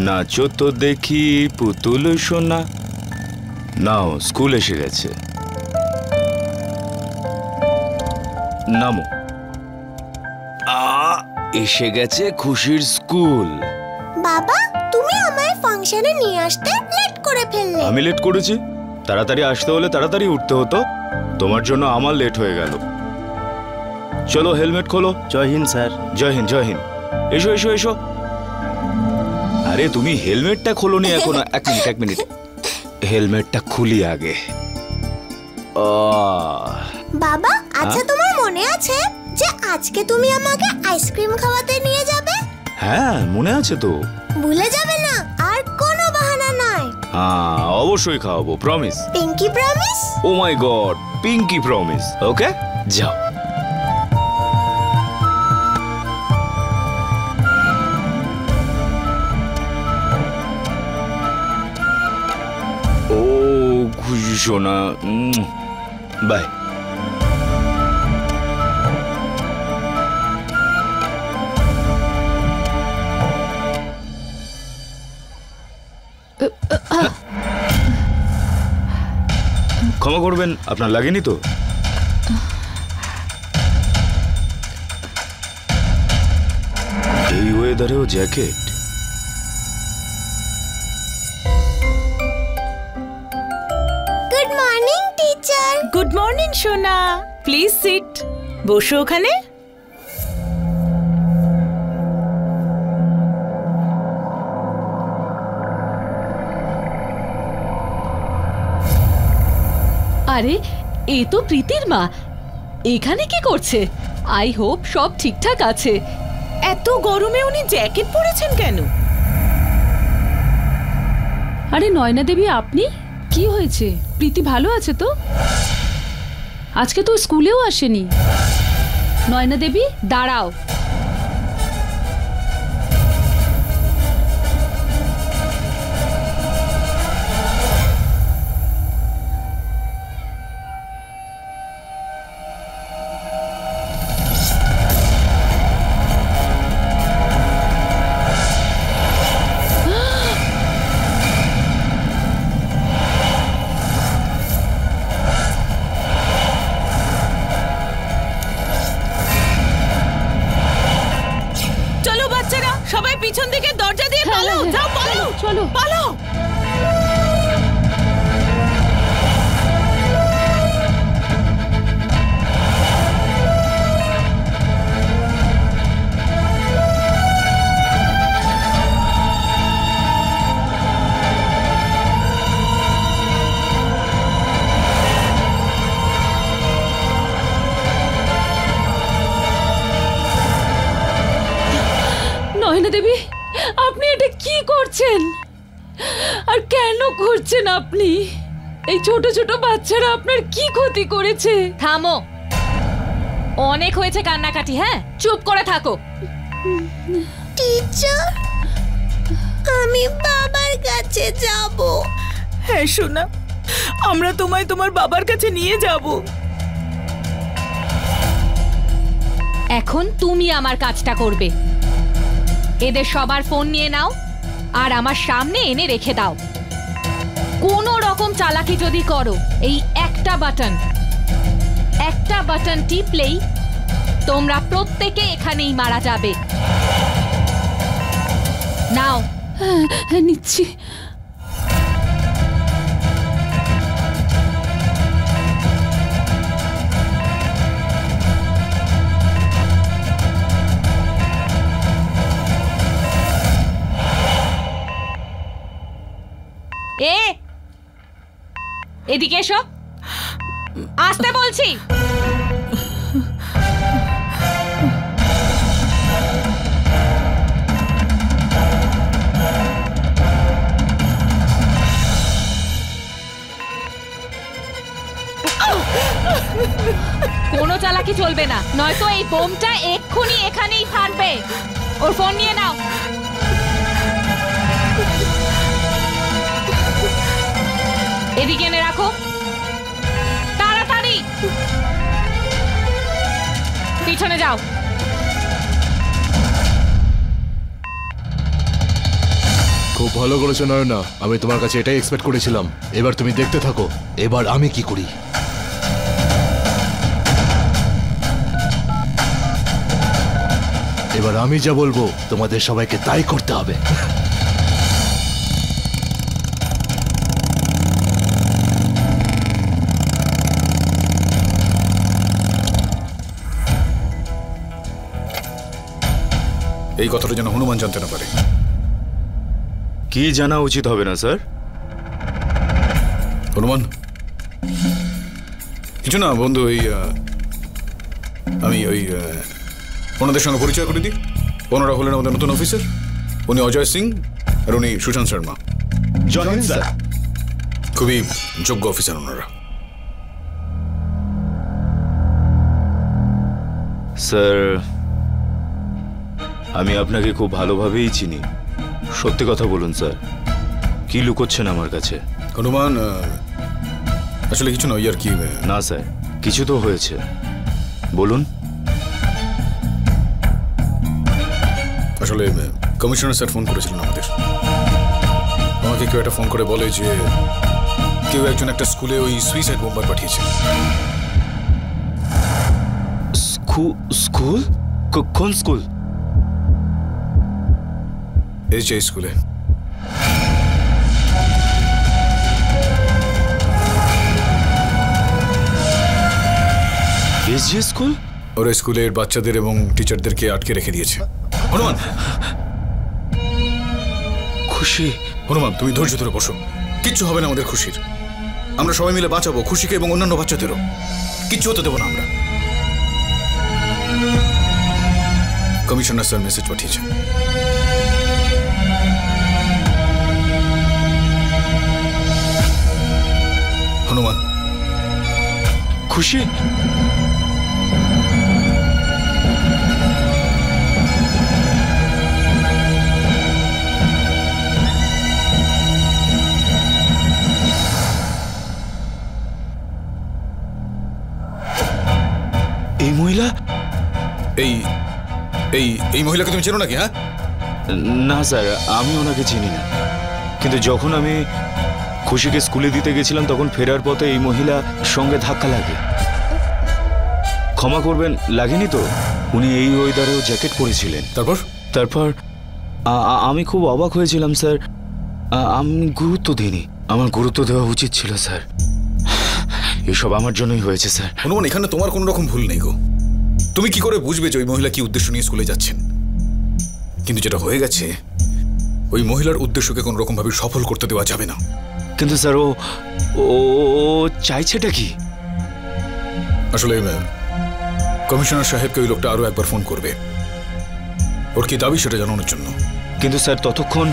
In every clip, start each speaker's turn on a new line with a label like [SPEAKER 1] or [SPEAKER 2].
[SPEAKER 1] নাচো তো দেখি পুতুল সোনা। নাও, স্কুল এসে গেছে। নামো। এসে গেছে খুশির স্কুল।
[SPEAKER 2] বাবা, তুমি আমায় ফাংশনে নিয়ে আসতে লেট করে ফেললে।
[SPEAKER 1] আমি লেট করেছি? তাড়াতাড়ি আসতে হলে তাড়াতাড়ি উঠতে হতো। তোমার জন্য আমার লেট হয়ে গেল। চলো, হেলমেট খোলো।
[SPEAKER 3] জয় হিন্দ স্যার।
[SPEAKER 1] জয় হিন্দ, জয় হিন্দ। এসো এসো এসো। আরে তুমি হেলমেটটা খোলোনি এখনো। এক মিনিট। হেলমেটটা খুলি আগে।
[SPEAKER 2] বাবা, আচ্ছা তোমার মনে আছে যে আজকে তুমি আমাকে আইসক্রিম খাওয়াতে নিয়ে যাবে?
[SPEAKER 1] হ্যাঁ, মনে আছে তো।
[SPEAKER 2] ভুলে যাবে না, আর কোনো বাহানা নয়।
[SPEAKER 1] হ্যাঁ, অবশ্যই খাওয়াবো, promise.
[SPEAKER 2] Pinky promise?
[SPEAKER 1] Oh my god, pinky promise. Okay, যাও। ও খুশি সোনা, বাই। ক্ষমা করবেন, আপনার লাগেনি তো? এই ওয়েদারেও jacket?
[SPEAKER 2] Good morning teacher.
[SPEAKER 4] Good morning সোনা, প্লিজ সিট। বসো ওখানে।
[SPEAKER 5] আরে, এ তো প্রীতির মা। এখানে কি করছে? আই হোপ সব ঠিকঠাক আছে।
[SPEAKER 4] এত গরমে উনি জ্যাকেট পরেছেন কেন?
[SPEAKER 5] আরে নয়না দেবী, আপনি? কি হয়েছে? প্রীতি ভালো আছে তো? আজকে তো স্কুলেও আসেনি। নয়না দেবী, দাঁড়াও।
[SPEAKER 4] সবাই পিছন দিকে দরজা দিয়ে পালাও। যাও, পালাও,
[SPEAKER 5] চলো
[SPEAKER 4] পালাও।
[SPEAKER 5] নয়না দেবী, আপনি এটা কি করছেন? আর কেন করছেন আপনি? এই ছোট ছোট বাচ্চারা আপনার কি ক্ষতি করেছে?
[SPEAKER 6] থামো, অনেক হয়েছে কান্নাকাটি। হ্যাঁ, চুপ করে থাকো।
[SPEAKER 2] টিচার, আমি বাবার কাছে যাব।
[SPEAKER 4] হ্যাঁ সোনা, আমরা তোমায় তোমার বাবার কাছে নিয়ে যাব।
[SPEAKER 6] এখন তুমি আমার কাজটা করবে। এদের সবার ফোন নিয়ে নাও আর আমার সামনে এনে রেখে দাও। কোনো রকম চালাকি যদি করো, এই একটা বাটন টিপলেই তোমরা প্রত্যেকে এখানেই মারা যাবে। নাও।
[SPEAKER 5] হ্যাঁ, নিচ্ছি।
[SPEAKER 6] এদিকে এসো, আসতে বলছি। কোনো চালাকি চলবে না, নয়তো এই বোমটা এক্ষুনি এখানেই ফাটবে। ওর ফোন নিয়ে নাও। এদিকে এনে রাখো, তাড়াতাড়ি। পিছনে যাও।
[SPEAKER 3] খুব ভালো করেছো নয়না, আমি তোমার কাছে এটাই এক্সপেক্ট করেছিলাম। এবার তুমি দেখতে থাকো এবার আমি কি করি। এবার আমি যা বলবো তোমাদের সবাইকে তাই করতে হবে।
[SPEAKER 7] এই কথাটা যেন হনুমান জানতে না পারে।
[SPEAKER 1] কি জানা উচিত হবে না স্যার?
[SPEAKER 7] হনুমান কিছু না বন্ধু, আমি ওনাদের সঙ্গে পরিচয় করে দিই। ওনারা হলেন আমাদের নতুন অফিসার। উনি অজয় সিং আর উনি সুশান্ত শর্মা।
[SPEAKER 1] Join sir.
[SPEAKER 7] খুবই যোগ্য অফিসার ওনারা।
[SPEAKER 1] স্যার আমি আপনাকে খুব ভালোভাবেই চিনি। সত্যি কথা বলুন স্যার, কি লুকোচ্ছেন আমার কাছে?
[SPEAKER 7] হনুমান আসলে কিছু নয় আর কি।
[SPEAKER 1] না স্যার, কিছু তো হয়েছে, বলুন।
[SPEAKER 7] আসলে কমিশনার স্যার ফোন করেছিলেন আমাদের। আমাকে কেউ একটা ফোন করে বলে যে কেউ একজন একটা স্কুলে ওই সুইসাইড বোম্বার পাঠিয়েছে।
[SPEAKER 1] স্কুল? কোন স্কুল?
[SPEAKER 7] SJ স্কুলে।
[SPEAKER 1] SJ school?
[SPEAKER 7] ওরা স্কুলের বাচ্চাদের এবং টিচারদেরকে আটকে রেখে দিয়েছে। হনুমান,
[SPEAKER 1] খুশি।
[SPEAKER 7] হনুমান তুমি ধৈর্য ধরে বসো, কিচ্ছু হবে না আমাদের খুশির। আমরা সবাই মিলে বাঁচাবো খুশিকে এবং অন্যান্য বাচ্চাদেরও। কিচ্ছু হতে দেবো না আমরা। কমিশনার স্যার মেসেজ পাঠিয়েছেন। হনুমান,
[SPEAKER 1] খুশি? এই মহিলা?
[SPEAKER 7] এই এই এই মহিলাকে তুমি চেনো নাকি? হ্যাঁ
[SPEAKER 1] না স্যার, আমি ওনাকে চিনি না। কিন্তু যখন আমি খুশিকে স্কুলে দিতে গেছিলাম তখন ফেরার পথে এই মহিলা সঙ্গে ধাক্কা লাগে। ক্ষমা করবেন, লাগেনি তো? উনি এই ওয়েদারেও জ্যাকেট পরেছিলেন। তারপর আমি খুব অবাক হয়েছিলাম স্যার। আমি গুরুত্ব দিইনি। আমার গুরুত্ব দেওয়া উচিত ছিল স্যার। এসব আমার জন্যই হয়েছে স্যার।
[SPEAKER 7] হনুমান, এখানে তোমার কোনো রকম ভুল নেই গো। তুমি কি করে বুঝবে যে ওই মহিলা কি উদ্দেশ্য নিয়ে স্কুলে যাচ্ছেন? কিন্তু যেটা হয়ে গেছে, ওই মহিলার উদ্দেশ্যকে কোনো রকম ভাবে সফল করতে দেওয়া যাবে না।
[SPEAKER 1] কিন্তু স্যার ও চাইছেটা কি?
[SPEAKER 7] আসলে কমিশনার সাহেবকে ওই লোকটা আরো একবার ফোন করবে। ওর কি দাবি সেটা জানানোর জন্য।
[SPEAKER 1] কিন্তু স্যার ততক্ষণ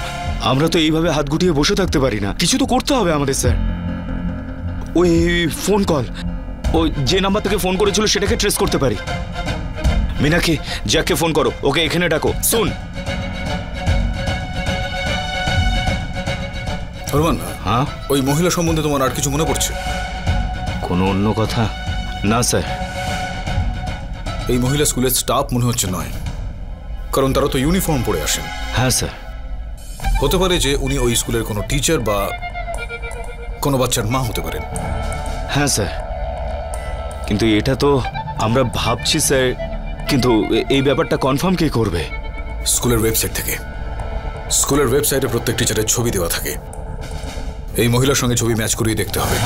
[SPEAKER 1] আমরা তো এইভাবে হাত গুটিয়ে বসে থাকতে পারি না। কিছু তো করতে হবে আমাদের স্যার। ওই ফোন কল, ও যে নাম্বার থেকে ফোন করেছিল সেটাকে ট্রেস করতে পারি। মিনাকে, জ্যাককে ফোন করো, ওকে এখানে ডাকো। শুন
[SPEAKER 7] হনুমান,
[SPEAKER 1] হ্যাঁ
[SPEAKER 7] ওই মহিলা সম্বন্ধে তোমার আর কিছু মনে পড়ছে?
[SPEAKER 1] কোনো অন্য কথা? না স্যার।
[SPEAKER 7] এই মহিলা স্কুলের স্টাফ মনে হচ্ছে নয়, কারণ তারা তো ইউনিফর্ম পরে আসেন।
[SPEAKER 1] হ্যাঁ স্যার।
[SPEAKER 7] হতে পারে যে উনি ওই স্কুলের কোনো টিচার বা কোনো বাচ্চার মা হতে পারেন।
[SPEAKER 1] হ্যাঁ স্যার, কিন্তু এটা তো আমরা ভাবছি স্যার। কিন্তু এই ব্যাপারটা কনফার্ম কে করবে?
[SPEAKER 7] স্কুলের ওয়েবসাইট থেকে। স্কুলের ওয়েবসাইটে প্রত্যেক টিচারের ছবি দেওয়া থাকে। এই মহিলার সঙ্গে ছবি ম্যাচ করিয়ে দেখতে হবে।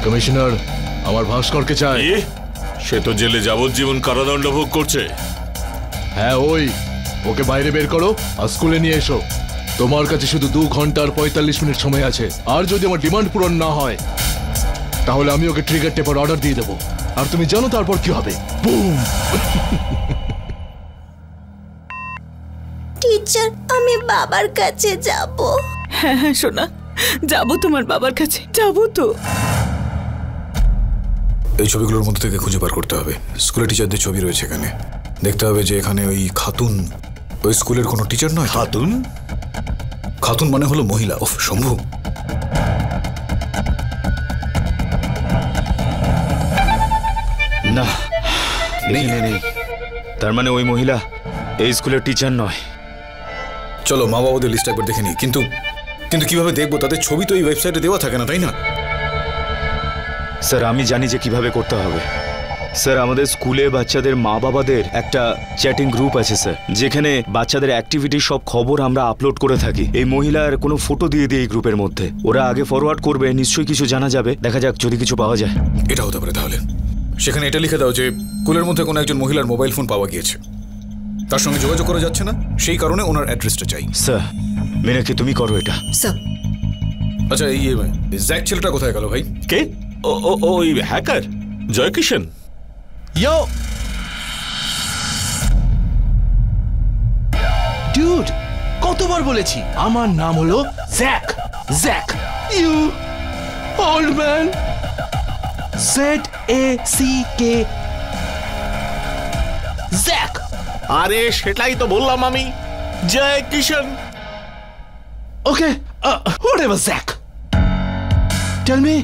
[SPEAKER 3] কমিশনার, আমার ভাস্করকে চাই।
[SPEAKER 8] সে তো জেলে যাবজ্জীবন কারাদণ্ড ভোগ করছে।
[SPEAKER 3] হ্যাঁ ওই, ওকে বাইরে বের করো আর স্কুলে নিয়ে এসো। তোমার কাছে শুধু 2 ঘন্টা আর 45 মিনিট সময় আছে। আর যদি আমার ডিমান্ড পূরণ না হয় তাহলে আমি ওকে ট্রিগার টেপার অর্ডার দিয়ে দেবো। আর তুমি জানো তারপর কি হবে? বুম!
[SPEAKER 2] টিচার, আমি বাবার কাছে যাব।
[SPEAKER 4] হ্যাঁ হ্যাঁ সোনা, যাবো তোমার বাবার কাছে, যাবো তো।
[SPEAKER 7] এই ছবিগুলোর মধ্যে থেকে খুঁজে বার করতে হবে। স্কুলের টিচারদের ছবি রয়েছে এখানে। দেখতে হবে যে এখানে ওই খাতুন ওই স্কুলের কোনো টিচার নয়।
[SPEAKER 8] খাতুন?
[SPEAKER 7] খাতুন মানে হলো মহিলা। ওফ শম্ভু,
[SPEAKER 1] না নেই নেই, তার মানে ওই মহিলা এই স্কুলের টিচার নয়।
[SPEAKER 7] চলো মা বাবাদের লিস্ট একবার দেখে নিই। কিন্তু কিন্তু কিভাবে দেখবো? তাদের ছবি তো এই ওয়েবসাইটে দেওয়া থাকে না, তাই না?
[SPEAKER 1] স্যার আমি জানি যে কিভাবে করতে হবে। স্যার আমাদের স্কুলে বাচ্চাদের মা বাবাদের একটা চ্যাটিং গ্রুপ আছে স্যার, যেখানে বাচ্চাদের অ্যাক্টিভিটির সব খবর আমরা আপলোড করে থাকি। এই মহিলার কোনো ফটো দিয়ে দিই এই গ্রুপের মধ্যে, ওরা আগে ফরওয়ার্ড করবে, নিশ্চয়ই কিছু জানা যাবে। দেখা যাক যদি কিছু পাওয়া যায়।
[SPEAKER 7] এটা হতে পারে। তাহলে সেখানে এটা লিখে দাও যে স্কুলের মধ্যে কোনো একজন মহিলার মোবাইল ফোন পাওয়া গিয়েছে, তার সঙ্গে যোগাযোগ করা যাচ্ছে না, সেই কারণে ওনার অ্যাড্রেসটা চাই।
[SPEAKER 1] স্যার মীনাক্ষী তুমি করো এটা।
[SPEAKER 9] স্যার
[SPEAKER 7] আচ্ছা এই জ্যাক ছেলেটা কোথায় গেল ভাই?
[SPEAKER 8] কে? ওই হ্যাকার জয়কিষণ।
[SPEAKER 10] ইয়ো ডুড, কতবার বলেছি আমার নাম হলো Zack. Zack, you old man. ZACK, Zack.
[SPEAKER 8] আরে সেটাই তো বললাম আমি, Jaikishan.
[SPEAKER 10] Okay, whatever Zach. Tell me,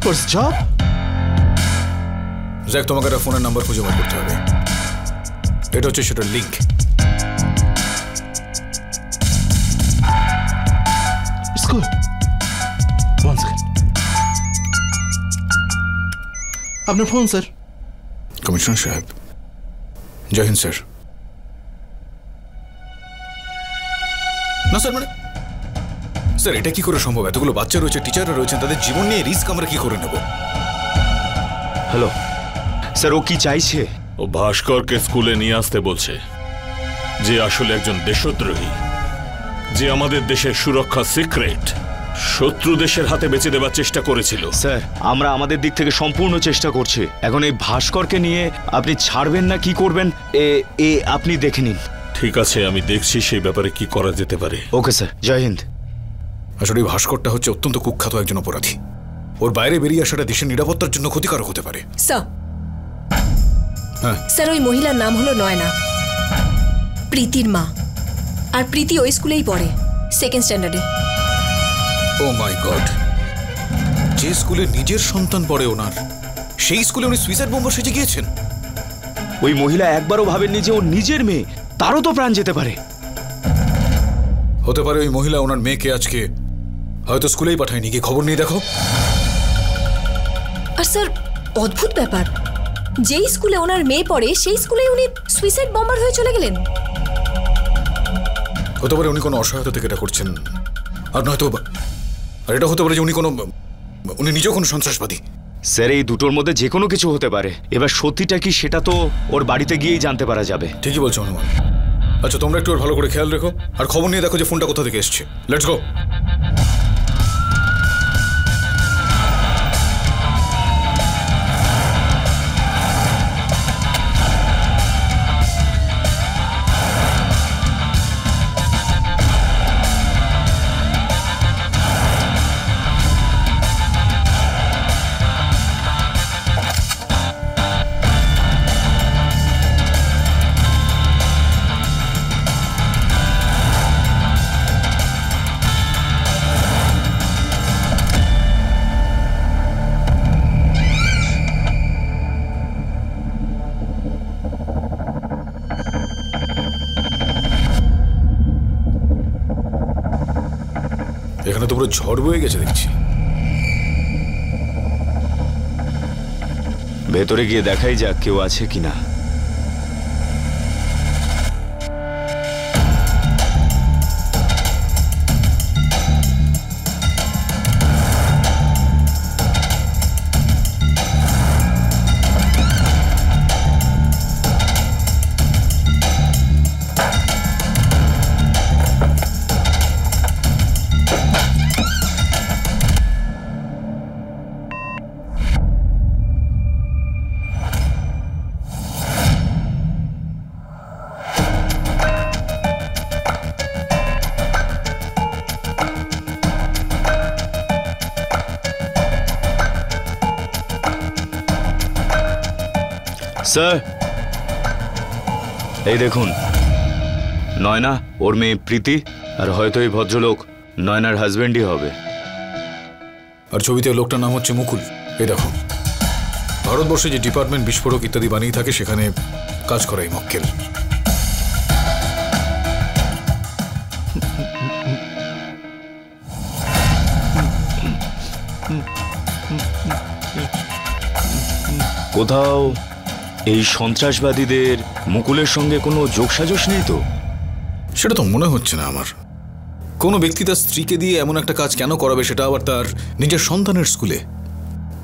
[SPEAKER 10] what's the job?
[SPEAKER 7] Zack, তোমাকে একটা ফোনের নাম্বার খুঁজে বার করতে হবে। এটা হচ্ছে সেটার link.
[SPEAKER 10] It's good. One second. আপনার ফোন স্যার।
[SPEAKER 7] কমিশনার সাহেব, জয় হিন্দ স্যার। না স্যার, মানে স্যার এটা কি করে সম্ভব? এতগুলো বাচ্চা রয়েছে, টিচাররা রয়েছেন, তাদের জীবন নিয়ে রিস্ক আমরা কি করে নেব?
[SPEAKER 1] হ্যালো স্যার, ও কি চাইছে?
[SPEAKER 8] ও ভাস্করকে স্কুলে নিয়ে আসতে বলছে, যে আসলে একজন দেশদ্রোহী, যে আমাদের দেশের সুরক্ষা সিক্রেট শত্রু দেশের হাতে বেঁচে দেওয়ার চেষ্টা করেছিল।
[SPEAKER 1] স্যার আমরা আমাদের দিক থেকে সম্পূর্ণ চেষ্টা করছি। এখন এই ভাস্করকে নিয়ে আপনি ছাড়বেন না কি করবেন আপনি দেখে নিন।
[SPEAKER 8] ঠিক আছে, আমি দেখছি সেই ব্যাপারে কি করা যেতে পারে।
[SPEAKER 1] ওকে স্যার, জয় হিন্দ।
[SPEAKER 7] আসলে এই ভাস্করটা হচ্ছে অত্যন্ত কুখ্যাত একজন অপরাধী। ওর বাইরে বেরিয়ে আসাটা দেশের নিরাপত্তার জন্য ক্ষতিকারক হতে পারে।
[SPEAKER 9] স্যার,
[SPEAKER 7] হ্যাঁ
[SPEAKER 9] স্যার ওই মহিলার নাম হলো নয়না, প্রীতির মা। আর প্রীতি ওই স্কুলেই পড়ে, 2nd স্ট্যান্ডার্ডে।
[SPEAKER 7] ও মাই গড, যে স্কুলে নিজের সন্তান পড়ে ওনার, সেই স্কুলে উনি সুইসাইড বোম্বার সেজে গিয়েছেন।
[SPEAKER 1] ওই মহিলা একবারও ভাবেননি যে ও নিজের মেয়ে, তারও তো প্রাণ যেতে পারে।
[SPEAKER 7] হতে পারে ওই মহিলা ওনার মেয়েকে আজকে হয়তো স্কুলেই পাঠায়নি। কি খবর নিয়ে দেখো।
[SPEAKER 9] আর স্যার অদ্ভুত ব্যাপার, যেই স্কুলে ওনার মেয়ে পড়ে সেই স্কুলে উনি সুইসাইড বম্বার হয়ে চলে গেলেন।
[SPEAKER 7] হতে পারে উনি কোনো অসহায়তা থেকে এটা করছেন, আর নয়তো আর এটা হতে পারে যে উনি নিজেও কোনো সন্ত্রাসবাদী।
[SPEAKER 1] স্যার এই দুটোর মধ্যে যে কোনো কিছু হতে পারে। এবার সত্যিটা কি সেটা তো ওর বাড়িতে গিয়েই জানতে পারা যাবে।
[SPEAKER 7] ঠিকই বলছো হনুমান। আচ্ছা তোমরা একটু ভালো করে খেয়াল রেখো, আর খবর নিয়ে দেখো যে ফোনটা কোথা থেকে এসছে। Let's go. এখানে তো পুরো ঝড় বয়ে গেছে দেখছি।
[SPEAKER 1] ভেতরে গিয়ে দেখাই যাক কেউ আছে কিনা। স্যার এই দেখুন, নয়না ওর মেয়ে প্রীতি আর হয়তো এই ভদ্রলোক নয়নার হাজবেন্ডই হবে।
[SPEAKER 7] আর ছবিতে লোকটার নাম হচ্ছে মুকুল। এই দেখো, ভারতবর্ষে যে ডিপার্টমেন্ট বিস্ফোরক ইত্যাদি বানিয়ে থাকে সেখানে কাজ করে এই মক্কেল।
[SPEAKER 1] কোথাও এই সন্ত্রাসবাদীদের মুকুলের সঙ্গে কোনো যোগসাজশ নেই তো?
[SPEAKER 7] সেটা তো মনে হচ্ছে না আমার। কোনো ব্যক্তি তার স্ত্রীকে দিয়ে এমন একটা কাজ কেন করাবে, সেটা আবার তার নিজের সন্তানের স্কুলে?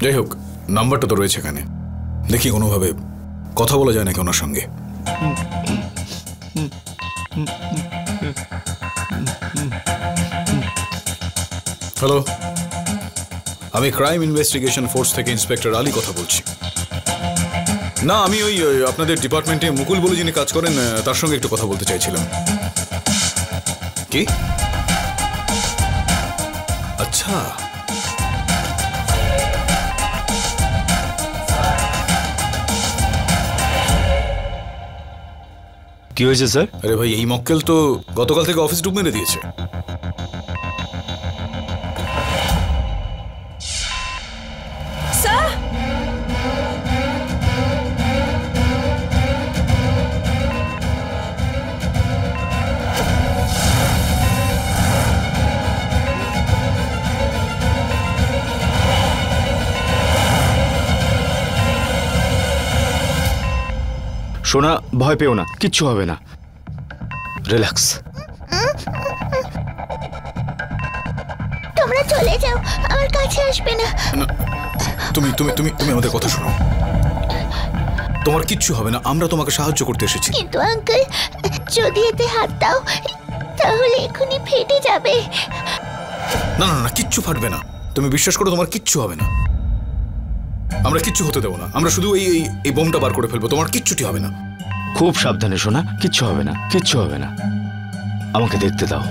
[SPEAKER 7] যাই হোক, নাম্বারটা তো রয়েছে এখানে, দেখি কোনোভাবে কথা বলা যায় নাকি ওনার সঙ্গে। হ্যালো, আমি ক্রাইম ইনভেস্টিগেশন ফোর্স থেকে ইন্সপেক্টর আলী কথা বলছি। না, আমি ওই আপনাদের ডিপার্টমেন্টে মুকুল বলে যিনি কাজ করেন তার সঙ্গে একটু কথা বলতে চাইছিলাম। কি? আচ্ছা,
[SPEAKER 1] কি হয়েছে স্যার?
[SPEAKER 7] আরে ভাই, এই মক্কেল তো গতকাল থেকে অফিস ডুব মেরে দিয়েছে।
[SPEAKER 4] স্যার,
[SPEAKER 1] সোনা, ভয় পেও না, কিচ্ছু হবে না, রিল্যাক্স।
[SPEAKER 2] তোমরা চলে যাও, আমার কাছে আসবে না।
[SPEAKER 7] তুমি তুমি তুমি তুমি আমাদের কথা শোনো। তোমার কিচ্ছু হবে না, আমরা তোমাকে সাহায্য করতে এসেছি।
[SPEAKER 2] কিন্তু আঙ্কেল, যদি এতে হাত দাও তাহলে এখনই ফেটে যাবে।
[SPEAKER 7] না না না, কিচ্ছু ফাটবে না, তুমি বিশ্বাস করো, তোমার কিচ্ছু হবে না। আমরা কিচ্ছু হতে দেবো না, আমরা শুধু এই বোমটা বার করে ফেলবো, তোমার কিচ্ছুটি হবে না।
[SPEAKER 1] খুব সাবধানে সোনা, কিচ্ছু হবে না, কিচ্ছু হবে না, আমাকে দেখতে দাও।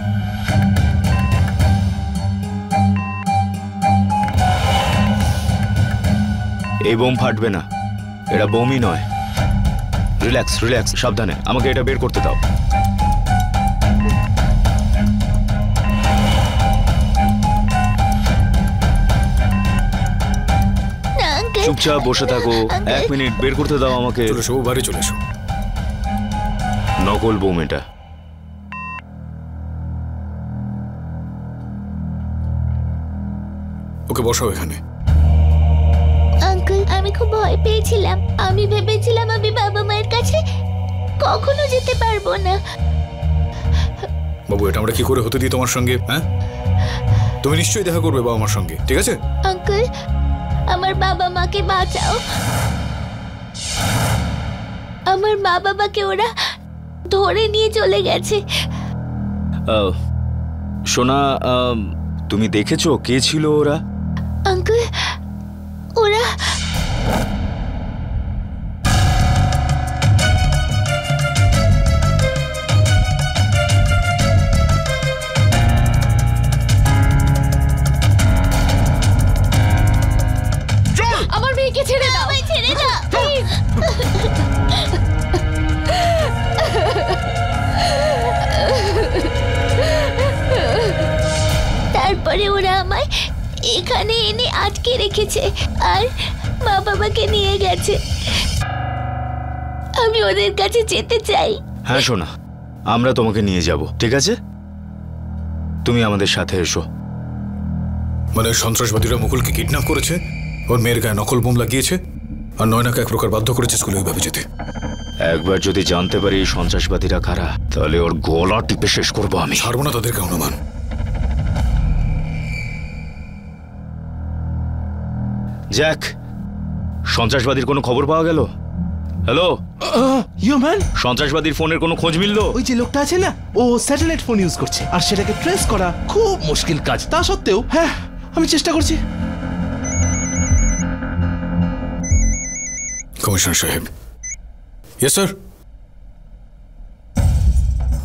[SPEAKER 1] এই বোম ফাটবে না, এটা বোমই নয়। রিল্যাক্স রিল্যাক্স, সাবধানে, আমাকে এটা বের করতে দাও।
[SPEAKER 2] না আঙ্কেল,
[SPEAKER 1] চুপচাপ বসে থাকো, 1 মিনিট, বের করতে দাও আমাকে।
[SPEAKER 7] চলে এসো, বাড়ি চলে এসো।
[SPEAKER 1] নকল বোম এটা।
[SPEAKER 7] ওকে বসাও এখানে।
[SPEAKER 2] আঙ্কেল, আমি খুব ভয় পেয়েছিলাম। আমি ভেবেছিলাম আমি বাবা মায়ের কাছে কখনো যেতে পারবো না।
[SPEAKER 7] বাবু, এটা আমরা কি করে হতে দিই তোমার সঙ্গে? হ্যাঁ, তুমি নিশ্চয়ই দেখা করবে বাবা মার সঙ্গে, ঠিক আছে?
[SPEAKER 2] আঙ্কেল, আমার বাবা মাকে বাঁচাও। আমার মা বাবাকে ওরা ধরে নিয়ে চলে গেছে।
[SPEAKER 1] সোনা, তুমি দেখেছো কে ছিল ওরা?
[SPEAKER 2] আঙ্কেল, ওরা
[SPEAKER 6] আমার মেয়েকে ছেড়ে দাও,
[SPEAKER 2] ছেড়ে দাও। তারপরে ওরা আমায় এখানে এনে আটকে রেখেছে আর মা বাবাকে নিয়ে গেছে। আমি ওদের কাছে যেতে চাই।
[SPEAKER 1] হ্যাঁ সোনা, আমরা তোমাকে নিয়ে যাব, ঠিক আছে? তুমি আমাদের সাথে এসো।
[SPEAKER 7] মানে সন্ত্রাসবাদীরা মুকুলকে কিডন্যাপ করেছে, ওর মেয়ের গায়ে নকল বোম লাগিয়েছে, আর নয়নাকে এক প্রকার বাধ্য করেছে স্কুলে ওইভাবে যেতে।
[SPEAKER 1] একবার যদি জানতে পারি এই সন্ত্রাসবাদীরা কারা, তাহলে ওর গলা টিপে শেষ করবো আমি।
[SPEAKER 7] ছাড়বো না তাদেরকে অনুমান।
[SPEAKER 1] জ্যাক, সন্ত্রাসবাদীর কোনো খবর পাওয়া গেল? হ্যালো,
[SPEAKER 10] হিউম্যান,
[SPEAKER 1] সন্ত্রাসবাদীর ফোনের কোনো খোঁজ মিললো?
[SPEAKER 10] ওই যে লোকটা আছে না, ও স্যাটেলাইট ফোন ইউজ করছে, আর সেটাকে ট্রেস করা খুব মুশকিল কাজ। তা সত্ত্বেও হ্যাঁ, আমি চেষ্টা করছি।
[SPEAKER 7] কমিশনার সাহেব। Yes sir.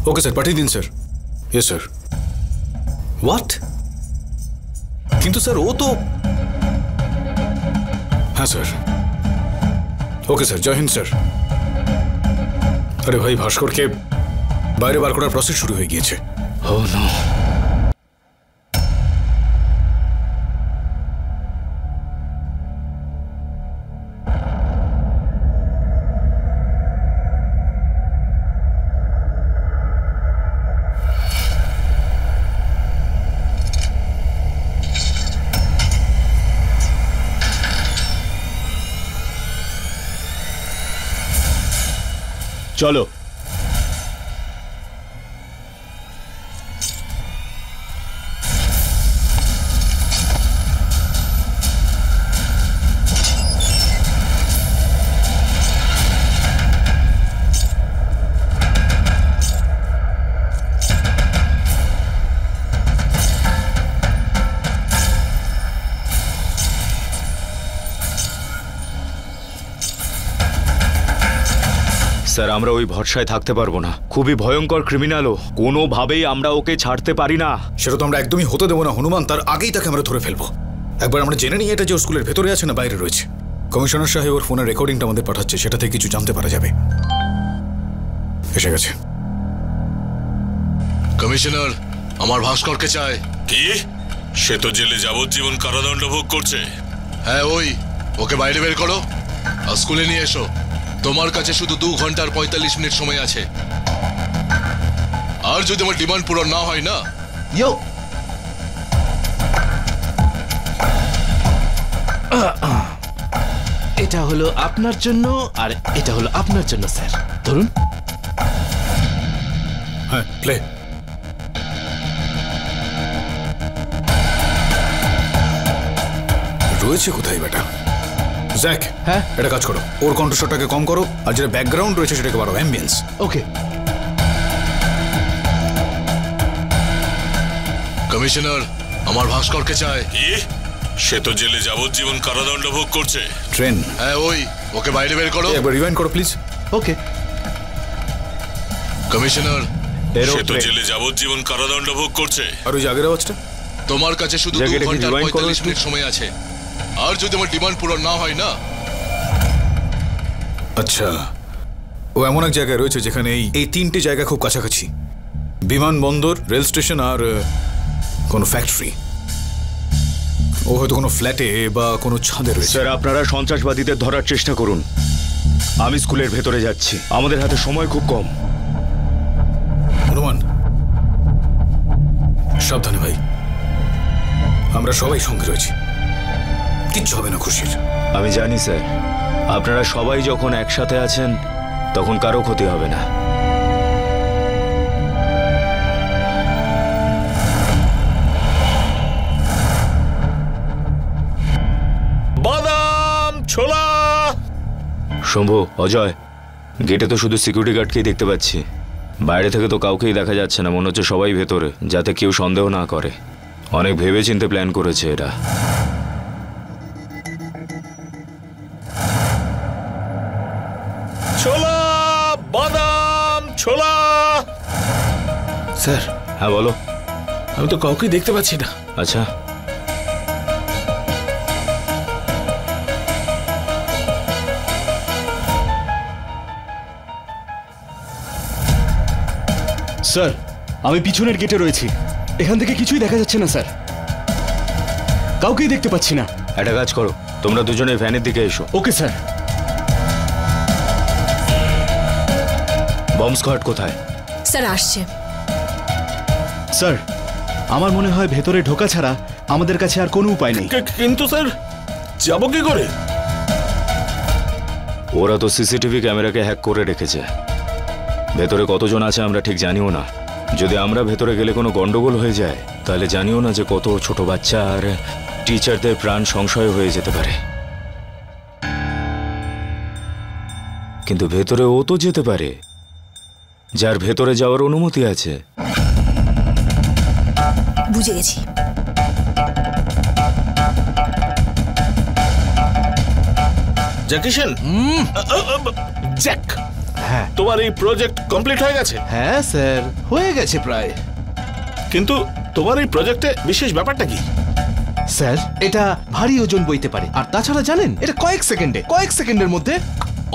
[SPEAKER 7] ওকে স্যার, পাঠিয়ে দিন স্যার। Yes sir. হোয়াট? কিন্তু স্যার ও তো... হ্যাঁ স্যার। ওকে স্যার, জয় হিন্দ স্যার। আরে ভাই, ভাস্করকে বাইরে বার করার প্রসেস শুরু হয়ে গিয়েছে।
[SPEAKER 1] Oh no.
[SPEAKER 10] চলো।
[SPEAKER 1] স্যার আমরা ওই ভরসায় থাকতে পারবো না, খুবই ভয়ঙ্কর ক্রিমিনালও, কোনোভাবেই আমরা ওকে ছাড়তে পারি না।
[SPEAKER 7] সেটা তো আমরা একদমই হতে দেবো না হনুমান, তার আগেই তাকে আমরা ধরে ফেলবো। একবার আমরা জেনে নিই এটা যে ওর স্কুলের ভেতরে আছে না বাইরে রয়েছে। কমিশনার সাহেব ওর ফোনের রেকর্ডিংটা আমাদের পাঠাচ্ছে, সেটা থেকে কিছু জানতে পারা যাবে। এসে গেছে।
[SPEAKER 3] কমিশনার আমার ভাস্করকে চায়।
[SPEAKER 8] কি? সে তো জেলে যাবজ্জীবন কারাদণ্ড ভোগ করছে।
[SPEAKER 3] হ্যাঁ ওই, ওকে বাইরে বের করো আর স্কুলে নিয়ে এসো। তোমার কাছে শুধু 2 ঘন্টা আর 45 মিনিট সময় আছে। আর যদি আমার ডিমান্ড পূরণ না হয় না,
[SPEAKER 10] ইয়ো এটা হলো আপনার জন্য আর এটা হলো আপনার জন্য স্যার, ধরুন।
[SPEAKER 7] হ্যাঁ প্লে। রয়েছে কোথায় বেটা? জ্যাক,
[SPEAKER 10] হ্যাঁ
[SPEAKER 7] এটা কাজ করো, ওর কণ্ঠস্বরটাকে কম করো, আর যেটা ব্যাকগ্রাউন্ড রয়েছে সেটাকে বাড়াও, অ্যাম্বিয়েন্স।
[SPEAKER 10] ওকে।
[SPEAKER 3] কমিশনার আমার ভাস্করকে চায়।
[SPEAKER 8] কি? সে তো জেলে যাবজ্জীবন কারাদণ্ড ভোগ করছে।
[SPEAKER 7] ট্রেন।
[SPEAKER 3] হ্যাঁ ওই, ওকে বাইরে বের করো।
[SPEAKER 7] একবার রিওয়াইন্ড করো প্লিজ।
[SPEAKER 10] ওকে।
[SPEAKER 3] কমিশনার
[SPEAKER 8] সে তো জেলে যাবজ্জীবন কারাদণ্ড ভোগ করছে।
[SPEAKER 7] আর ওই যে আগের আওয়াজটা?
[SPEAKER 3] তোমার কাছে শুধু 2 ঘন্টা আর 45 মিনিট সময় আছে। আর যদি আমার ডিমান্ড পূরণ না হয় না।
[SPEAKER 7] আচ্ছা, ও এমন এক জায়গায় রয়েছে যেখানে এই 3টে জায়গা খুব কাছাকাছি: বিমানবন্দর, রেল স্টেশন আর কোনো ফ্যাক্টরি। ও হয়তো কোনো ফ্ল্যাটে বা কোনো ছাদে রয়েছে।
[SPEAKER 1] স্যার আপনারা সন্ত্রাসবাদীদের ধরার চেষ্টা করুন, আমি স্কুলের ভেতরে যাচ্ছি, আমাদের হাতে সময় খুব কম।
[SPEAKER 7] হনুমান সাবধানে ভাই, আমরা সবাই সঙ্গে রয়েছি, কিচ্ছু হবে না খুশির।
[SPEAKER 1] আমি জানি স্যার, আপনারা সবাই যখন একসাথে আছেন তখন কারো ক্ষতি হবে না।
[SPEAKER 8] বাদাম ছোলা।
[SPEAKER 1] শম্ভু, অজয়, গেটে তো শুধু সিকিউরিটি গার্ডকেই দেখতে পাচ্ছি, বাইরে থেকে তো কাউকেই দেখা যাচ্ছে না, মনে হচ্ছে সবাই ভেতরে, যাতে কেউ সন্দেহ না করে। অনেক ভেবেচিন্তে প্ল্যান করেছে এটা।
[SPEAKER 8] ছোলা, বাদাম ছোলা।
[SPEAKER 10] স্যার।
[SPEAKER 1] হ্যাঁ বলো।
[SPEAKER 10] আমি তো কাউকে দেখতে পাচ্ছি না।
[SPEAKER 1] আচ্ছা,
[SPEAKER 11] স্যার আমি পিছনের গেটে রয়েছি, এখান থেকে কিছুই দেখা যাচ্ছে না স্যার, কাউকেই দেখতে পাচ্ছি না।
[SPEAKER 1] একটা কাজ করো, তোমরা দুজনে ভ্যানের দিকে এসো।
[SPEAKER 11] Okay sir.
[SPEAKER 1] বম্ব স্কোয়াড কোথায়?
[SPEAKER 9] স্যার আসছে।
[SPEAKER 11] স্যার আমার মনে হয় ভেতরে ঢোকা ছাড়া আমাদের কাছে আর কোনো উপায় নেই।
[SPEAKER 8] কিন্তু স্যার যাবো কি করে?
[SPEAKER 1] ওরা তো সিসিটিভি ক্যামেরাকে হ্যাক করে রেখেছে, ভেতরে কতজন আছে আমরা ঠিক জানিও না। যদি আমরা ভেতরে গেলে কোনো গন্ডগোল হয়ে যায় তাহলে জানিও না যে কত ছোট বাচ্চা আর টিচারদের প্রাণ সংশয় হয়ে যেতে পারে। কিন্তু ভেতরে ও তো যেতে পারে, যার ভেতরে যাওয়ার অনুমতি আছে।
[SPEAKER 9] বুঝে গেছি।
[SPEAKER 8] জ্যাকিশন, জ্যাক,
[SPEAKER 10] হ্যাঁ
[SPEAKER 8] তোমার এই প্রজেক্ট কমপ্লিট হয়ে গেছে?
[SPEAKER 10] হ্যাঁ স্যার, হয়ে গেছে প্রায়।
[SPEAKER 8] কিন্তু তোমার এই প্রজেক্টে বিশেষ ব্যাপারটা কি?
[SPEAKER 10] স্যার এটা ভারী ওজন বইতে পারে, আর তাছাড়া জানেন এটা কয়েক সেকেন্ডের মধ্যে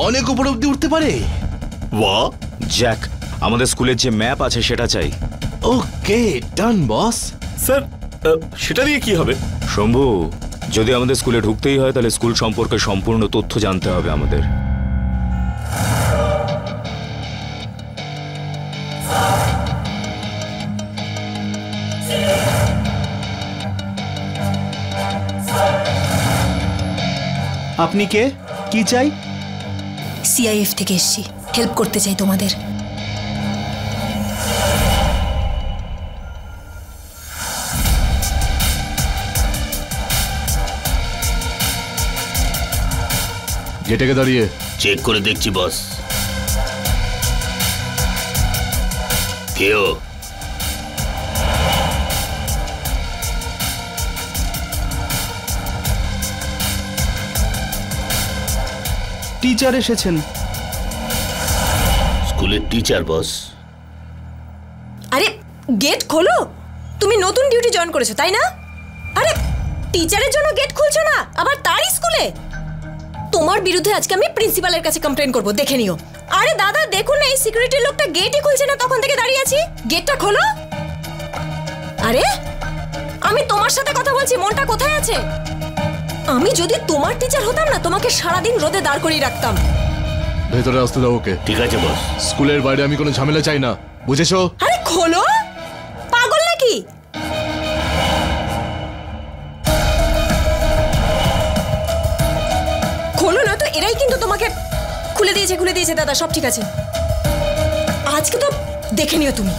[SPEAKER 10] অনেক উপরে অব্দি উঠতে পারে।
[SPEAKER 8] বাহ!
[SPEAKER 1] জ্যাক, আমাদের স্কুলের যে ম্যাপ আছে সেটা চাই।
[SPEAKER 10] ওকে ডান বস।
[SPEAKER 8] স্যার সেটা দিয়ে কি হবে?
[SPEAKER 1] শম্ভু, যদি আমাদের স্কুলে ঢুকতেই হয় তাহলে স্কুল সম্পর্কে সম্পূর্ণ তথ্য জানতে হবে আমাদের।
[SPEAKER 11] আপনি কে? কি চাই?
[SPEAKER 9] সিআইএফ থেকে এসেছি, হেল্প করতে চাই তোমাদের।
[SPEAKER 3] গেটে দাঁড়িয়ে
[SPEAKER 12] চেক করে দেখছি বস। কেউ
[SPEAKER 11] টিচার এসেছেন।
[SPEAKER 12] স্কুলের টিচার বস।
[SPEAKER 9] আরে গেট খোলো, তুমি নতুন ডিউটি জয়েন করেছো তাই না? আরে টিচারের জন্য গেট খুলছো না, আবার তারই স্কুলে? তোমার বিরুদ্ধে আজকে আমি প্রিন্সিপালের কাছে কমপ্লেন করব, দেখে নিও। আরে দাদা দেখুন না, এই সিকিউরিটির লোকটা গেটই খুলছে না, তখন থেকে দাঁড়িয়ে আছি। গেটটা খোলো। আরে আমি তোমার সাথে কথা বলছি, মনটা কোথায় আছে? আমি যদি তোমার টিচার হতাম না, তোমাকে সারাদিন রোদে দাঁড় করিয়ে রাখতাম।
[SPEAKER 3] ভেতরে আসতে দাও ওকে।
[SPEAKER 12] ঠিক আছে বস।
[SPEAKER 3] স্কুলের বাইরে আমি কোনো ঝামেলা চাই না, বুঝেছো?
[SPEAKER 9] আরে খোলো, পাগল নাকি? খোলো না তো, এরাই কিন্তু তোমাকে খুলে দিয়েছে দাদা, সব ঠিক আছে। আজকে তো দেখে নিও তুমি।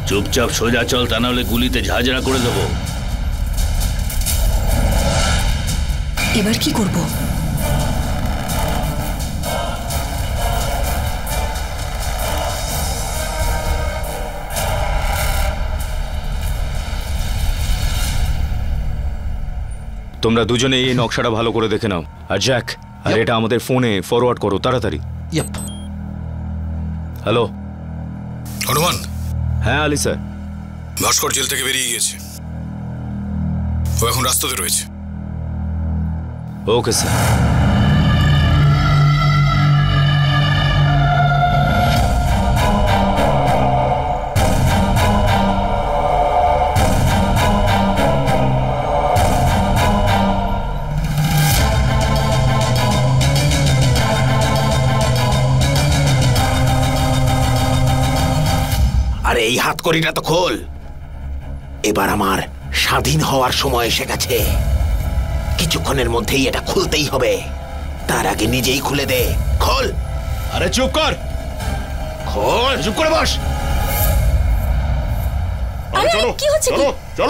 [SPEAKER 12] চুপচাপ সোজা চল, তা নাহলে গুলিতে ঝাঁঝরা করে দেবো।
[SPEAKER 9] এবার কি করব?
[SPEAKER 1] তোমরা দুজনে এই নকশাটা ভালো করে দেখে নাও। আর জ্যাক, আর এটা আমাদের ফোনে ফরওয়ার্ড করো তাড়াতাড়ি। হ্যালো
[SPEAKER 7] হনুমান।
[SPEAKER 1] হ্যাঁ আলী স্যার।
[SPEAKER 7] ভাস্কর জেল থেকে বেরিয়ে গিয়েছে, ও এখন রাস্তাতে রয়েছে।
[SPEAKER 1] Okay sir.
[SPEAKER 10] আরে এই হাতকড়িটা তো খোল, এবার আমার স্বাধীন হওয়ার সময় এসে গেছে। কিছুক্ষণের মধ্যেই এটা খুলতেই হবে, তার আগে নিজেই খুলে দে। খোল।
[SPEAKER 11] আরে চুপ কর,
[SPEAKER 10] খোল।
[SPEAKER 11] চুপ করে বস।
[SPEAKER 9] আরে কি হচ্ছে কি?
[SPEAKER 8] চলো চল।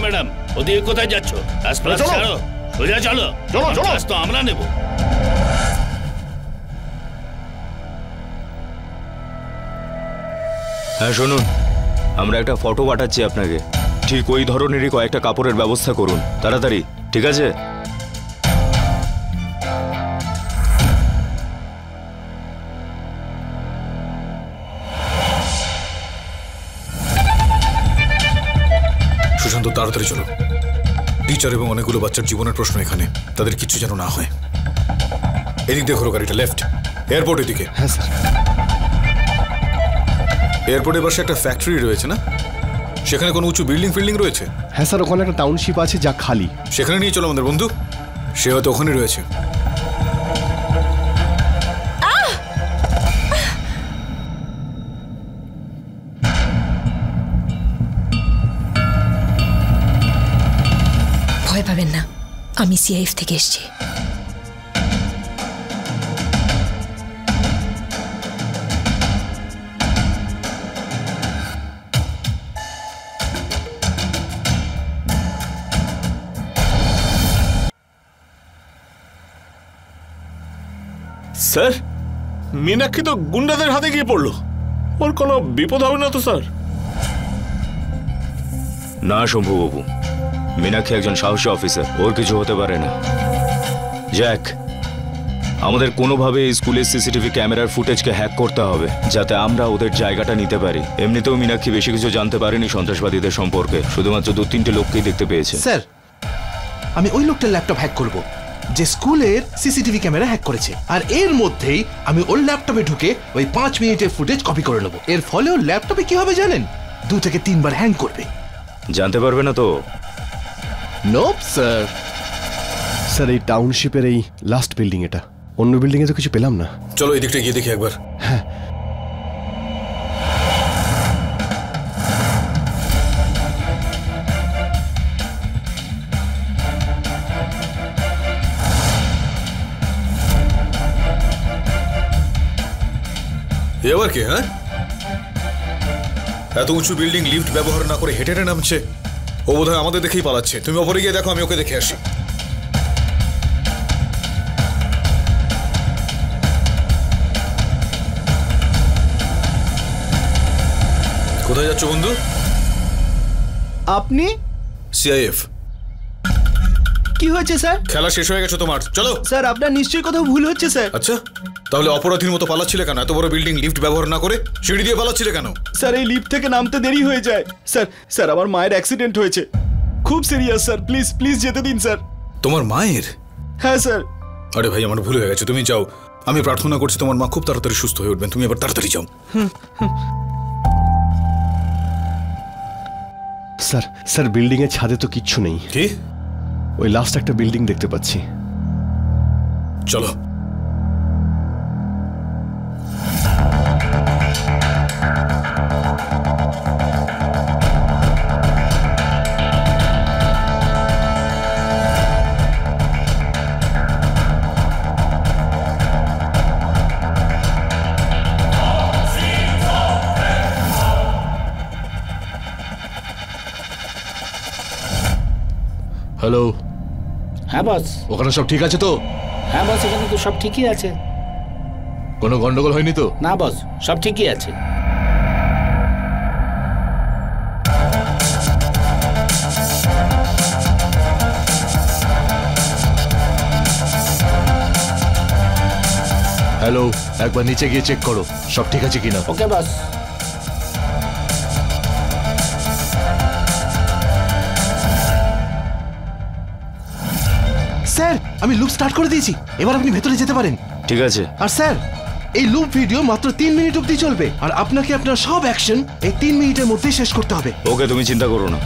[SPEAKER 12] ম্যাডাম, ওদিকে কোথায় যাচ্ছ? ছাড়ো, সোজা চলো। কাজ তো আমরা নেব।
[SPEAKER 1] হ্যাঁ শুনুন, আমরা একটা ফটো পাঠাচ্ছি আপনাকে, ঠিক ওই ধরনেরই কয়েকটা কাপড়ের ব্যবস্থা করুন তাড়াতাড়ি, ঠিক আছে?
[SPEAKER 7] সুশান্ত তাড়াতাড়ি চলো। টিচার এবং অনেকগুলো বাচ্চার জীবনের প্রশ্ন এখানে, তাদের কিচ্ছু যেন না হয়। এদিক দেখো গাড়িটা, লেফট। এয়ারপোর্ট এদিকে।
[SPEAKER 11] হ্যাঁ স্যার।
[SPEAKER 7] এয়ারপোর্টের পাশে একটা ফ্যাক্টরি রয়েছে না, সেখানে কোনো উঁচু বিল্ডিং রয়েছে?
[SPEAKER 11] হ্যাঁ স্যার, ওখানে একটা টাউনশিপ আছে যা খালি।
[SPEAKER 7] সেখানে নিয়ে চলো আমাদের বন্ধু, সে হয়তো ওখানে রয়েছে।
[SPEAKER 9] ভয় পাবেন না, আমি সিআইএফ থেকে এসেছি।
[SPEAKER 8] স্যার, মীনাক্ষী তো গুন্ডাদের হাতে গিয়ে পড়লো। ওর কোনো বিপদ হবে না তো স্যার?
[SPEAKER 1] না শম্ভুবাবু, মীনাক্ষী একজন সাহসী অফিসার, ওর কিছু হতে পারে না। জ্যাক, আমাদের কোনোভাবে স্কুলের সিসিটিভি ক্যামেরার ফুটেজকে হ্যাক করতে হবে, যাতে আমরা ওদের জায়গাটা নিতে পারি। এমনিতেও মীনাক্ষী বেশি কিছু জানতে পারেনি সন্ত্রাসবাদীদের সম্পর্কে, শুধুমাত্র 2-3টে লোককেই দেখতে পেয়েছে।
[SPEAKER 13] স্যার, আমি ওই লোকটার ল্যাপটপ হ্যাক করব যে স্কুলের সিসিটিভি ক্যামেরা হ্যাক করেছে, আর এর মধ্যেই আমি ওর ল্যাপটপে ঢুকে ওই 5 মিনিটের ফুটেজ কপি করে নেব। এর ফলে ওর ল্যাপটপে কি হবে জানেন? 2 থেকে 3 বার হ্যাং করবে।
[SPEAKER 1] জানতে পারবে না তো?
[SPEAKER 13] Nope sir.
[SPEAKER 11] স্যার, এই টাউনশিপের এই লাস্ট বিল্ডিং, এটা অন্য বিল্ডিংয়ে তো কিছু পেলাম না।
[SPEAKER 7] চলো এই দিকটা গিয়ে দেখি একবার।
[SPEAKER 11] হ্যাঁ।
[SPEAKER 7] এবার কি? হ্যাঁ, এত উঁচু বিল্ডিং লিফট ব্যবহার না করে হেঁটে হেঁটে নামছে। ও বোধহয় আমাদের দেখেই পালাচ্ছে। তুমি ওপরে গিয়ে দেখো, আমি ওকে দেখে আসি। কোথায় যাচ্ছ বন্ধু?
[SPEAKER 13] আপনি?
[SPEAKER 7] সিআইএফ।
[SPEAKER 13] কি হয়েছে স্যার?
[SPEAKER 7] খেলা শেষ হয়ে গেছে তোমার, চলো।
[SPEAKER 13] স্যার, আপনার নিশ্চয়ই কোথাও ভুল হচ্ছে স্যার।
[SPEAKER 7] আচ্ছা, তাহলে অপরাধীর মতো পালাচ্ছিলে কেন? এত বড় বিল্ডিং লিফট ব্যবহার না করে সিঁড়ি দিয়ে পালাচ্ছিলে কেন?
[SPEAKER 11] স্যার, এই লিফট থেকে নামতে দেরি হয়ে যায়। স্যার, আমার মায়ের অ্যাক্সিডেন্ট হয়েছে, খুব সিরিয়াস স্যার। প্লিজ প্লিজ যেতে দিন স্যার।
[SPEAKER 7] তোমার মায়ের?
[SPEAKER 11] হ্যাঁ স্যার।
[SPEAKER 7] আরে ভাই, আমার ভুল হয়ে গেছে, তুমি যাও। আমি প্রার্থনা করছি তোমার মা খুব তাড়াতাড়ি সুস্থ হয়ে উঠবেন। তুমি এবার তাড়াতাড়ি যাও।
[SPEAKER 11] স্যার, বিল্ডিং এর ছাদে তো কিচ্ছু নেই।
[SPEAKER 7] কি?
[SPEAKER 11] ওই লাস্ট একটা বিল্ডিং দেখতে পাচ্ছি।
[SPEAKER 7] চলো।
[SPEAKER 3] হ্যালো।
[SPEAKER 12] হ্যাঁ বস।
[SPEAKER 3] ওখানে সব ঠিক আছে তো?
[SPEAKER 12] হ্যাঁ বস, এখানে তো সব ঠিকই আছে।
[SPEAKER 3] কোনো গন্ডগোল হয়নি তো?
[SPEAKER 12] না বস, সব ঠিকই আছে।
[SPEAKER 3] হ্যালো, একবার নিচে গিয়ে চেক করো সব ঠিক আছে কিনা।
[SPEAKER 12] ওকে বস।
[SPEAKER 13] স্যার, আমি লুপ স্টার্ট করে দিয়েছি, এবার আপনি ভেতরে যেতে পারেন।
[SPEAKER 1] ঠিক আছে।
[SPEAKER 13] আর স্যার, এই লুপ ভিডিও মাত্র 3 মিনিট অবধি চলবে, আর আপনাকে আপনার সব অ্যাকশন এই 3 মিনিটের মধ্যেই শেষ করতে হবে।
[SPEAKER 1] ওকে, তুমি চিন্তা করো না।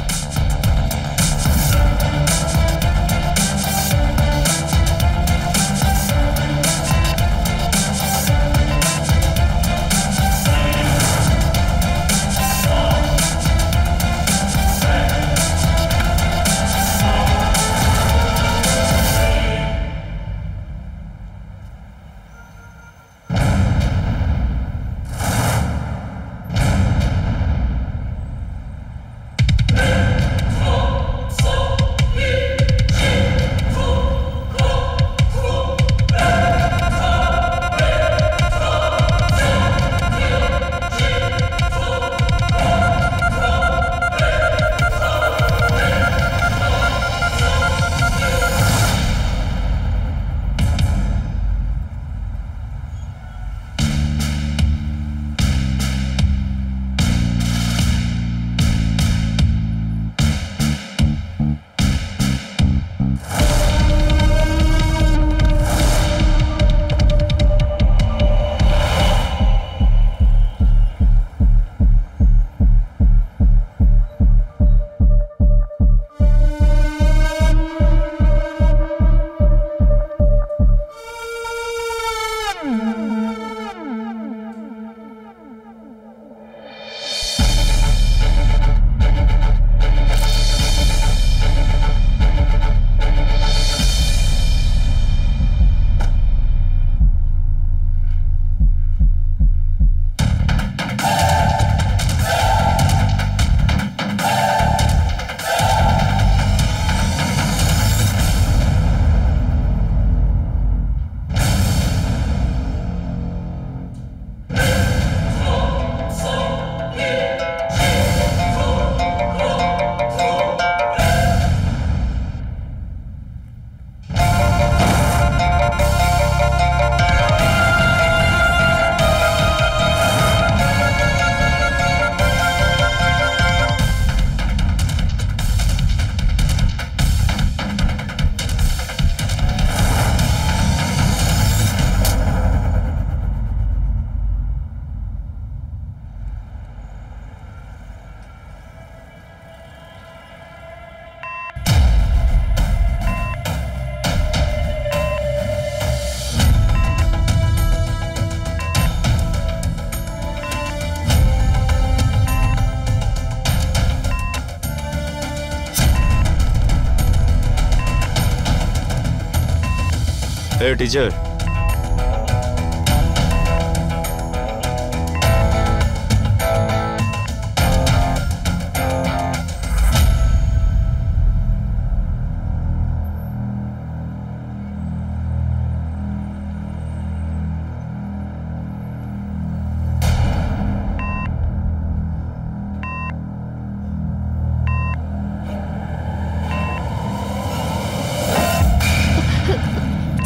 [SPEAKER 1] এ টিচার,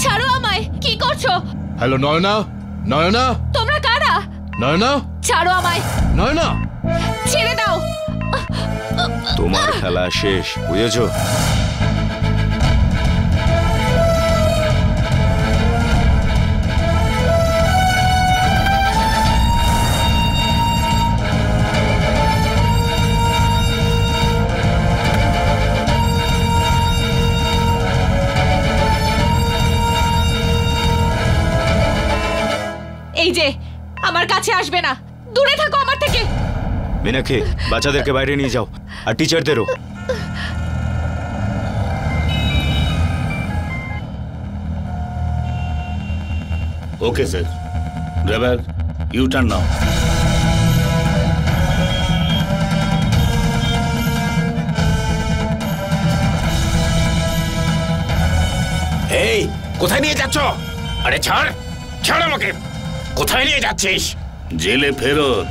[SPEAKER 6] ছাড়ো আমায়, কি করছো?
[SPEAKER 3] হ্যালো নয়না, নয়না,
[SPEAKER 6] তোমরা কারা?
[SPEAKER 3] নয়না,
[SPEAKER 6] ছাড়ো আমায়,
[SPEAKER 3] নয়না।
[SPEAKER 6] ছেড়ে দাও।
[SPEAKER 1] তোমার খেলা শেষ, বুঝেছো?
[SPEAKER 6] এই যে, আমার কাছে আসবে না, দূরে থাকো আমার থেকে।
[SPEAKER 1] মিনাক্ষী, বাচ্চাদেরকে বাইরে নিয়ে যাও, আর টিচারদেরও।
[SPEAKER 12] Okay sir. Driver, U turn নাও।
[SPEAKER 10] এই কোথায় নিয়ে যাচ্ছ? আরে ছাড়, ছাড় আমাকে। কোথায় নিয়ে যাচ্ছিস?
[SPEAKER 12] জেলে ফেরত।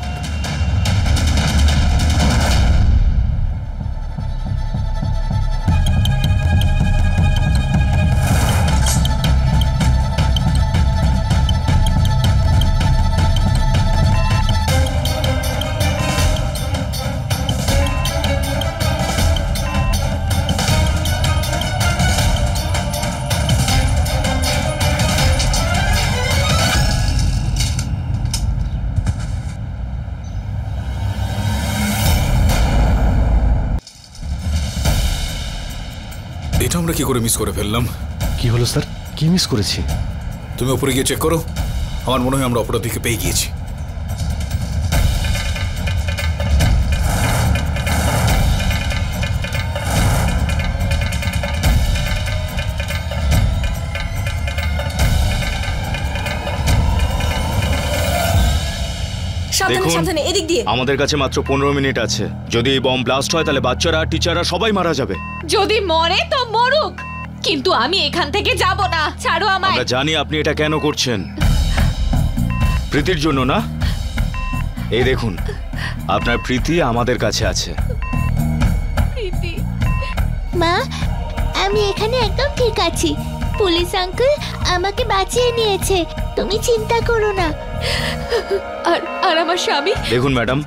[SPEAKER 7] এটা আমরা কি করে মিস করে ফেললাম?
[SPEAKER 11] কি হলো স্যার? কি মিস করেছি?
[SPEAKER 7] তুমি উপরে গিয়ে চেক করো। আমার মনে হয় আমরা অপরাধীকে পেয়ে গিয়েছি।
[SPEAKER 9] সাবধানে
[SPEAKER 1] দেখুন,
[SPEAKER 9] সাবধানে, এদিক দিয়ে।
[SPEAKER 1] আমাদের কাছে মাত্র 15 মিনিট আছে। যদি এই বম ব্লাস্ট হয় তাহলে বাচ্চারা, টিচাররা সবাই মারা যাবে।
[SPEAKER 6] যদি মরে তো মরুক, কিন্তু আমি এখান থেকে যাব না। ছাড়ো আমায়।
[SPEAKER 1] আমরা জানি আপনি এটা কেন করছেন, প্রীতির জন্য না? এই দেখুন, আপনার প্রীতি আমাদের কাছে আছে।
[SPEAKER 6] প্রীতি,
[SPEAKER 2] মা, আমি এখানে একদম ঠিক আছি। পুলিশ আঙ্কেল আমাকে বাঁচিয়ে নিয়েছে, তুমি চিন্তা করো না।
[SPEAKER 6] আর আমার স্বামী?
[SPEAKER 1] দেখুন ম্যাডাম,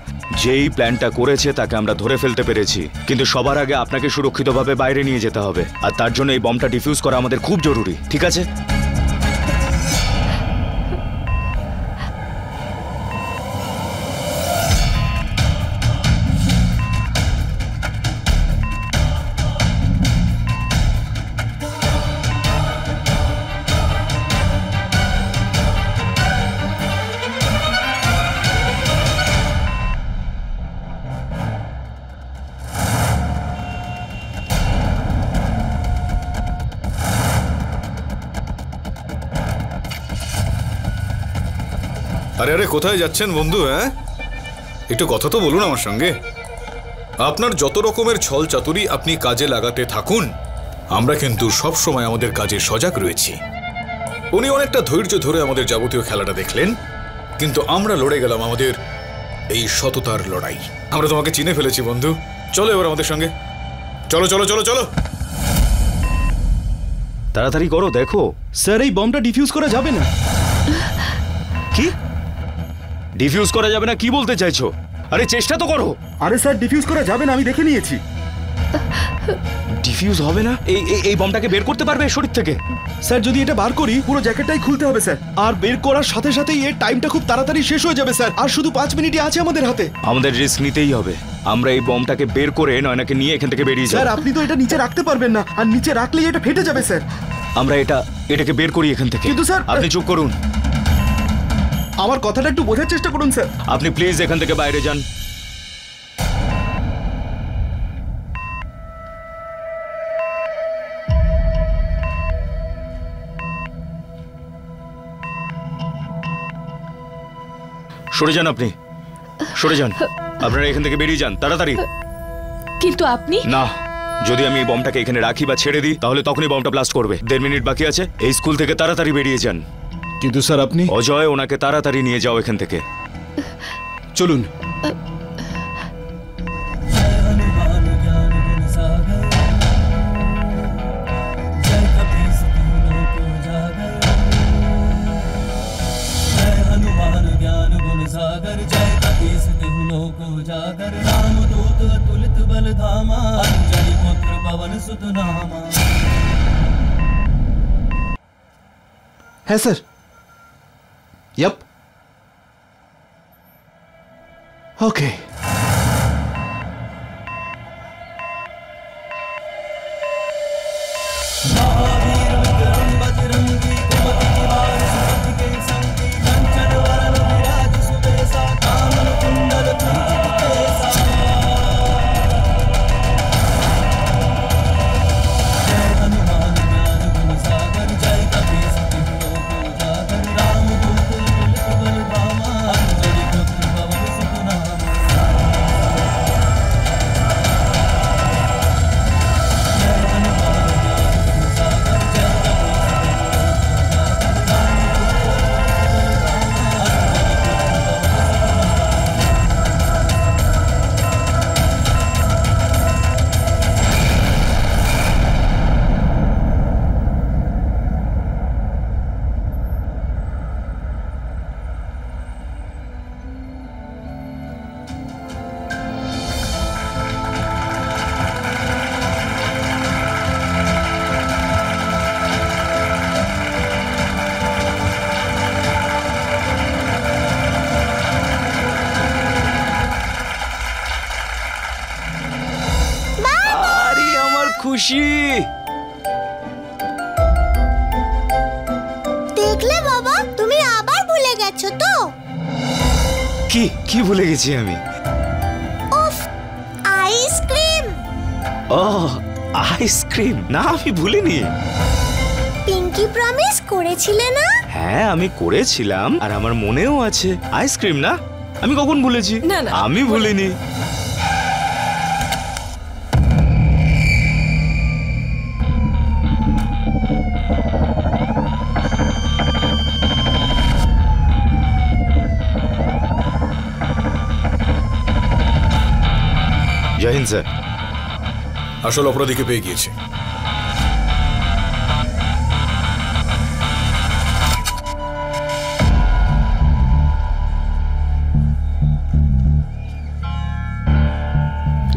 [SPEAKER 1] যেই প্ল্যানটা করেছে তাকে আমরা ধরে ফেলতে পেরেছি, কিন্তু সবার আগে আপনাকে সুরক্ষিতভাবে বাইরে নিয়ে যেতে হবে, আর তার জন্য এই বমটা ডিফিউজ করা আমাদের খুব জরুরি, ঠিক আছে?
[SPEAKER 7] আরে আরে, কোথায় যাচ্ছেন বন্ধু? হ্যাঁ, একটু কথা তো বলুন আমার সঙ্গে। আপনার যত রকমের ছল চাতুরি আপনি কাজে লাগাতে থাকুন, আমরা কিন্তু সব সময় আমাদের কাজে সজাগ রয়েছি। উনি অনেকটা ধৈর্য ধরে আমাদের যাবতীয় খেলাটা দেখলেন, কিন্তু আমরা লড়ে গেলাম আমাদের এই সততার লড়াই। আমরা তোমাকে চিনে ফেলেছি বন্ধু। চলো এবার আমাদের সঙ্গে, চলো চলো চলো চলো।
[SPEAKER 1] তাড়াতাড়ি করো, দেখো।
[SPEAKER 11] স্যার, এই বমটা ডিফিউজ করা যাবে না।
[SPEAKER 1] কি ডিফিউজ করা যাবে না? কি বলতে চাইছো? আরে চেষ্টা তো করো।
[SPEAKER 11] আরে স্যার, ডিফিউজ করা যাবে না, আমি দেখে নিয়েছি।
[SPEAKER 1] ডিফিউজ হবে না? এই বমটাকে বের করতে পারবে শরীর থেকে?
[SPEAKER 11] স্যার, যদি এটা বার করি পুরো জ্যাকেটটাই খুলতে হবে স্যার, আর বের করার সাথে সাথেই এর টাইমটা খুব তাড়াতাড়ি শেষ হয়ে যাবে স্যার, আর শুধু 5 মিনিটই আছে আমাদের হাতে।
[SPEAKER 1] আমাদের রিস্ক নিতেই হবে। আমরা এই বমটাকে বের করে নয়নাকে নিয়ে এখান থেকে বেরিয়ে যাব।
[SPEAKER 11] স্যার, আপনি তো এটা নিচে রাখতে পারবেন না, আর নিচে রাখলেই এটা ফেটে যাবে স্যার।
[SPEAKER 1] আমরা এটাকে বের করি এখান থেকে।
[SPEAKER 11] কিন্তু স্যার,
[SPEAKER 1] আপনি চুপ করুন।
[SPEAKER 11] আমার কথাটা একটু বোঝার চেষ্টা করুন স্যার।
[SPEAKER 1] আপনি প্লিজ এখান থেকে বাইরে যান। সরে যান আপনি, সরে যান। আপনারা এখান থেকে বেরিয়ে যান তাড়াতাড়ি।
[SPEAKER 6] কিন্তু আপনি
[SPEAKER 1] না, যদি আমি এই বমটাকে এখানে রাখি বা ছেড়ে দিই তাহলে তখনই বমটা ব্লাস্ট করবে। 1.5 মিনিট বাকি আছে, এই স্কুল থেকে তাড়াতাড়ি বেরিয়ে যান।
[SPEAKER 11] কিন্তু স্যার আপনি
[SPEAKER 1] অজয়, ওনাকে তাড়াতাড়ি নিয়ে যাও এখান থেকে।
[SPEAKER 11] চলুন।
[SPEAKER 13] হ্যাঁ স্যার। Yep. Okay.
[SPEAKER 1] খুশি
[SPEAKER 2] দেখলে বাবা, তুমি আবার ভুলে গেছো তো?
[SPEAKER 1] কি কি ভুলে গেছি আমি?
[SPEAKER 2] উফ, আইসক্রিম।
[SPEAKER 1] ও আইসক্রিম? না, আমি ভুলিনি।
[SPEAKER 2] পিঙ্কি প্রমিস করেছিলে না?
[SPEAKER 1] হ্যাঁ, আমি করেছিলাম আর আমার মনেও আছে। আইসক্রিম না? আমি কখন ভুলেছি?
[SPEAKER 9] না, না,
[SPEAKER 1] আমি ভুলিনি। জয় হিন্দ স্যার।
[SPEAKER 7] আসল অপরাধীকে পেয়ে গিয়েছে।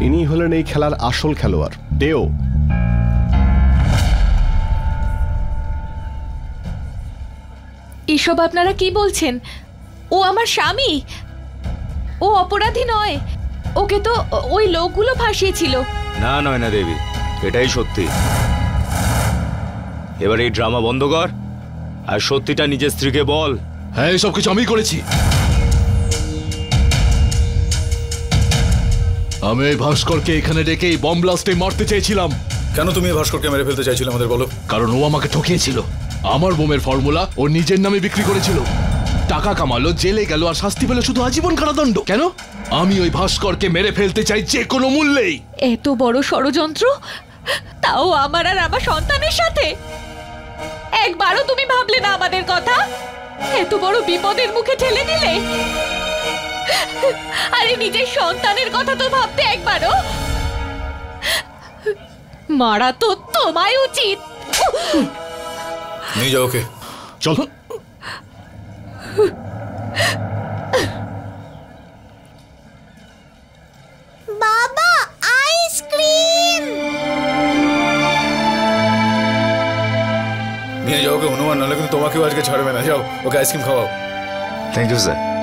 [SPEAKER 14] ইনি হলেন এই খেলার আসল খেলোয়াড়, টেও।
[SPEAKER 6] এসব আপনারা কি বলছেন? ও আমার স্বামী, ও অপরাধী নয়। ওকে তো ওই লোকগুলো ফাঁসিয়েছিল।
[SPEAKER 1] না নয়না দেবী, এটাই সত্যি। এবার এই ড্রামা বন্ধ কর আর সত্যিটা নিজের স্ত্রীকে বল।
[SPEAKER 3] হ্যাঁ, সব কিছু আমি করেছি। আমি এই ভাস্করকে এখানে ডেকে এই বম ব্লাস্টে মারতে চেয়েছিলাম।
[SPEAKER 7] কেন তুমি এই ভাস্করকে মেরে ফেলতে চাইছিলে আমাদের বলো?
[SPEAKER 3] কারণ ও আমাকে ঠকিয়েছিল। আমার বোমের ফর্মুলা ও নিজের নামে বিক্রি করেছিল, টাকা কামালো, জেলে গেল আর শাস্তি পেল শুধু আজীবন কারাদণ্ড। কেন? আমি ওই ভাস্করকে মেরে ফেলতে চাই যে কোনো মূল্যেই।
[SPEAKER 6] এত বড় ষড়যন্ত্র, তাও আমার আর আমার সন্তানের সাথে। একবারও তুমি ভাবলে না আমাদের কথা? এত বড় বিপদের মুখে ঠেলে দিলে। আরে নিজের সন্তানের কথা তো ভাবতে একবারও। মারা তো তোমায় উচিত।
[SPEAKER 7] নিয়ে যাও ওকে।
[SPEAKER 3] চলো।
[SPEAKER 2] বাবা, আইসক্রিম।
[SPEAKER 7] নিয়ে যাও ওকে হনুমান, নাহলে কিন্তু তোমাকেও আজকে ছাড়বে না। যাও ওকে আইসক্রিম খাওয়াও।
[SPEAKER 1] Thank you sir.